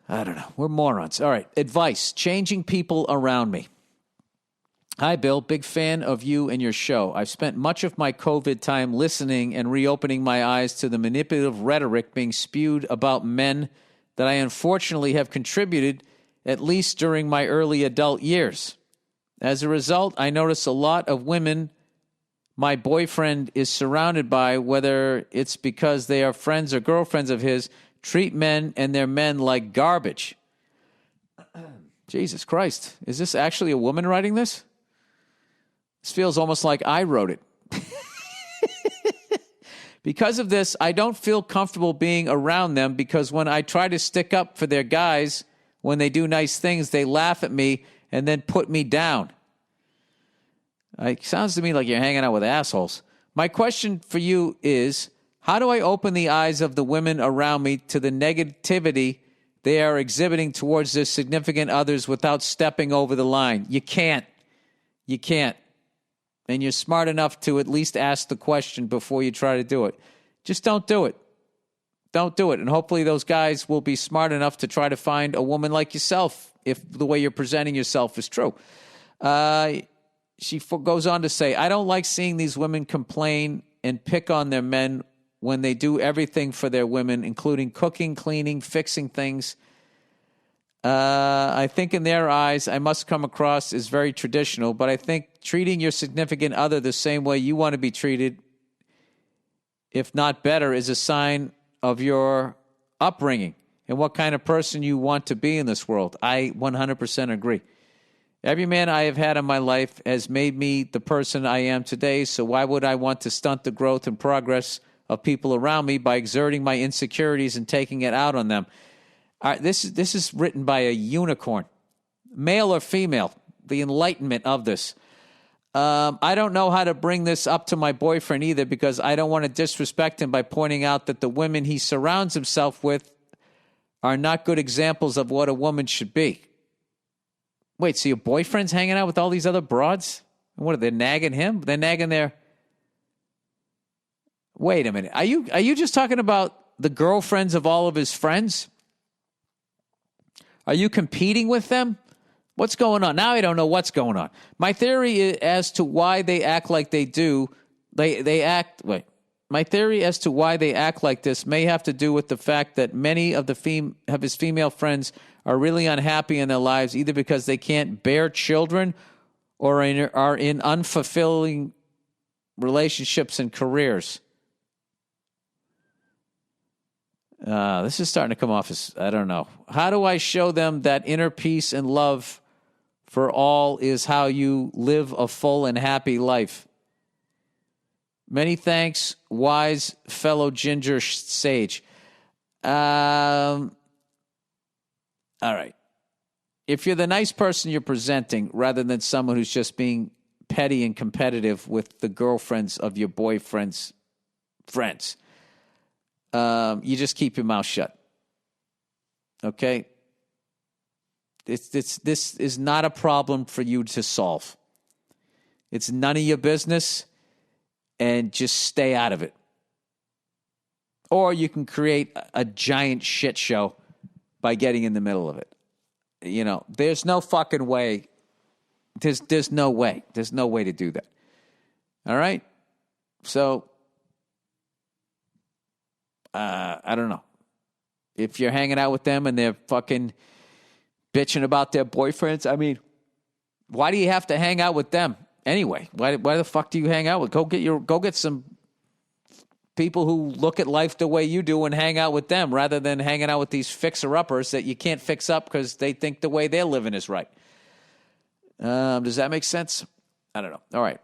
I don't know. We're morons. All right. Advice. Changing people around me. Hi, Bill. Big fan of you and your show. I've spent much of my COVID time listening and reopening my eyes to the manipulative rhetoric being spewed about men that I unfortunately have contributed, at least during my early adult years. As a result, I notice a lot of women my boyfriend is surrounded by, whether it's because they are friends or girlfriends of his, treat men and their men like garbage. Jesus Christ. Is this actually a woman writing this? This feels almost like I wrote it. Because of this, I don't feel comfortable being around them because when I try to stick up for their guys, when they do nice things, they laugh at me and then put me down. It sounds to me like you're hanging out with assholes. My question for you is, how do I open the eyes of the women around me to the negativity they are exhibiting towards their significant others without stepping over the line? You can't. You can't. And you're smart enough to at least ask the question before you try to do it. Just don't do it. Don't do it. And hopefully those guys will be smart enough to try to find a woman like yourself if the way you're presenting yourself is true. She goes on to say, I don't like seeing these women complain and pick on their men when they do everything for their women, including cooking, cleaning, fixing things. I think in their eyes, I must come across as very traditional, but I think treating your significant other the same way you want to be treated, if not better, is a sign of your upbringing and what kind of person you want to be in this world. I 100% agree. Every man I have had in my life has made me the person I am today, so why would I want to stunt the growth and progress of people around me by exerting my insecurities and taking it out on them? All right, this is written by a unicorn, male or female, the enlightenment of this. I don't know how to bring this up to my boyfriend either because I don't want to disrespect him by pointing out that the women he surrounds himself with are not good examples of what a woman should be. Wait, so your boyfriend's hanging out with all these other broads? What, are they nagging him? They're nagging their... Wait a minute. Are you just talking about the girlfriends of all of his friends? Are you competing with them? What's going on? Now I don't know what's going on. My theory as to why they act like they do, My theory as to why they act like this may have to do with the fact that many of his female friends are really unhappy in their lives, either because they can't bear children or are in unfulfilling relationships and careers. This is starting to come off as, I don't know. How do I show them that inner peace and love for all is how you live a full and happy life? Many thanks, wise fellow ginger sage. All right. If you're the nice person you're presenting, rather than someone who's just being petty and competitive with the girlfriends of your boyfriend's friends, you just keep your mouth shut. Okay? This is not a problem for you to solve. It's none of your business, and just stay out of it. Or you can create a giant shit show by getting in the middle of it. You know, there's no fucking way. There's no way. There's no way to do that. All right? So, I don't know. If you're hanging out with them and they're fucking bitching about their boyfriends, I mean, why do you have to hang out with them anyway? Why the fuck do you hang out with? Go get some people who look at life the way you do and hang out with them rather than hanging out with these fixer-uppers that you can't fix up because they think the way they're living is right. Does that make sense? I don't know. All right.